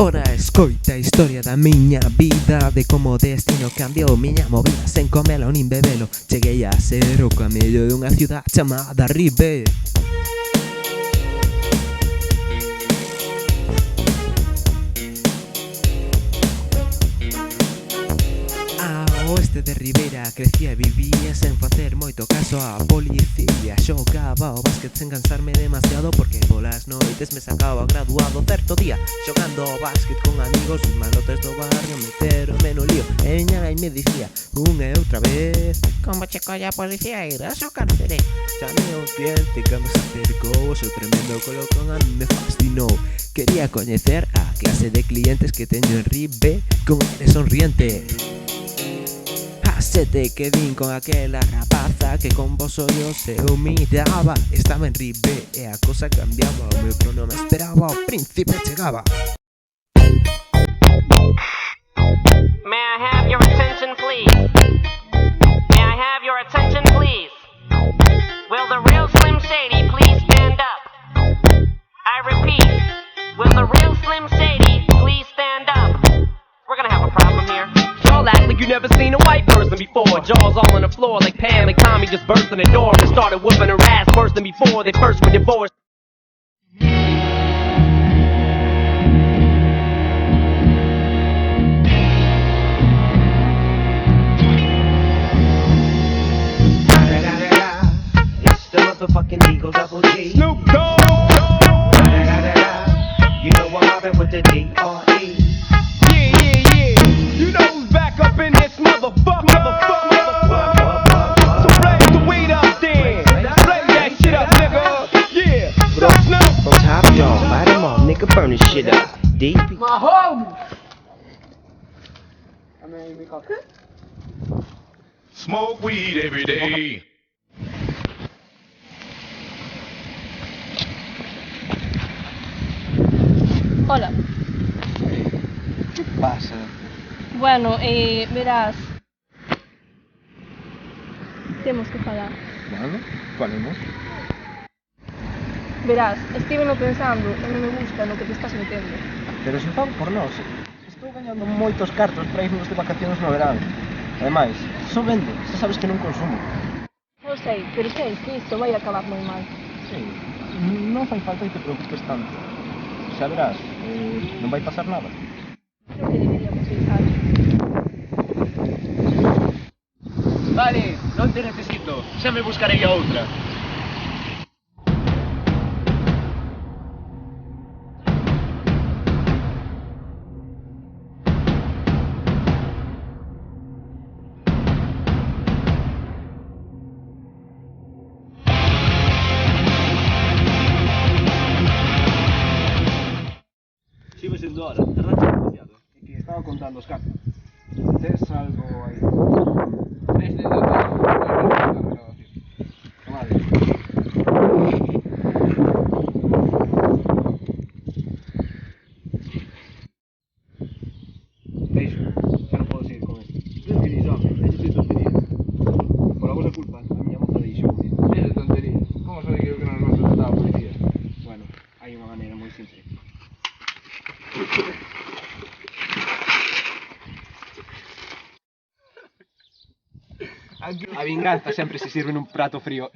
Ora escoita a historia da miña vida, de como o destino cambiou miña movida. Sen comelo nin bebelo, cheguei a ser o camello dunha ciudad chamada Ribe. A oeste de Ribeira crecía e vivía sen facer moito caso á policía. Xogaba o básquet sen cansarme demasiado, porque polas noites me sacaba graduado. Certo día, xogando o básquet con amigos, os malotes do barrio meteronme no lío. E miña nai me dicía unha e outra vez: como che colla a policía, irás ao cárcere. Chamei ao cliente cando se acercou, o seu tremendo colocón a mí me fascinou. Quería coñecer a clase de clientes que teño en Ribe, con aire sonriente. Sete que vin con aquela rapaza que con vos ollos eu miraba. Estaba en Ribe e a cosa cambiaba, o meu trono me esperaba, o príncipe chegaba. May I have your attention, please? May I have your attention, please? Will the real Slim Shady please stand up? I repeat, will the real Slim Shady please stand up? We're gonna have a problem here. Y'all act like you never seen a white person before. Jaws all on the floor like Pam and Tommy just burst in the door and started whooping her ass worse than before they first were divorced. It's the motherfucking Eagle Double G. Snoop Dogg. You know I'm mobbing with the D.R.E. Yeah. You know who's back up in this motherfucker. So raise the weed up then. Blaze that shit up, nigga. Yeah. Bro, Snoop. On top, y'all, light them all, nigga, burn this shit up. Deep. My home. Smoke weed every day. Hola. ¿Qué pasa? Bueno, verás. Temos que falar. Bueno, falemos. Verás, estiveno pensando e non me gusta no que te estás metendo. Pero se fan por nós. Estou gañando moitos cartos para irnos de vacacións no verán. Ademais, só vendo, xa sabes que non consumo. Eu sei, pero sei que isto vai acabar moi mal. Sí, non fai falta que te preocupes tanto. Xa verás, non vai pasar nada. Creo que deberíamos pensar. Vale, non te necesito. Xa me buscarei a outra. Sigo sendo hora, tardaste demasiado. É que estaba contando os cartos. Tes algo aí? Desde o doutor, Deixo, xa non podo seguir con isto. Non que dis, home, deixe tonterías. Por a vosa culpa, a miña moza deixoume. Ese tonterías. Como sabe que non nos va a tratar a policía? Bueno, hai unha maneira moi simple. A vinganza sempre se sirve nun prato frío.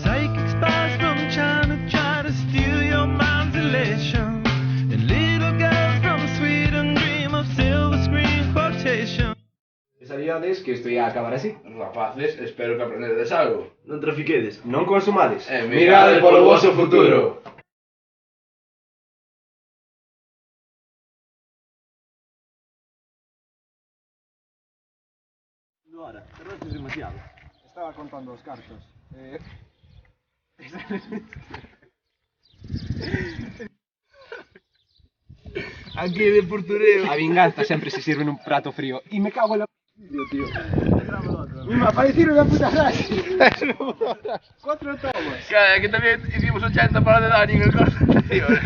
Psychic spies from China try to steal your mind's elation, and little girls from Sweden dream of silver screen quotation. Sabíades que isto ia acabar así? Rapaces, espero que aprendedes algo. Non trafiquedes. Non consumades. Mirade polo voso futuro. Ahora, tardaste demasiado. Estaba contando os cartos. Aquí de portureo. A vinganza sempre se sirve nun prato frío. E me cago en la... Me ha parecido una puta frase. 4 tomas. Cara, que también hicimos 80 para de Dani en el corte anterior.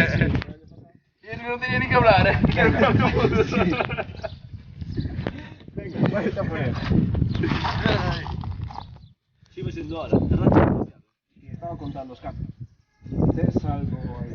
Y eso que no tenía ni que hablar, que era un mundo solo. Venga, vaya a poner. Sigue siendo ahora, te racha. Y estaba contando los capos. ¿Tienes algo ahí?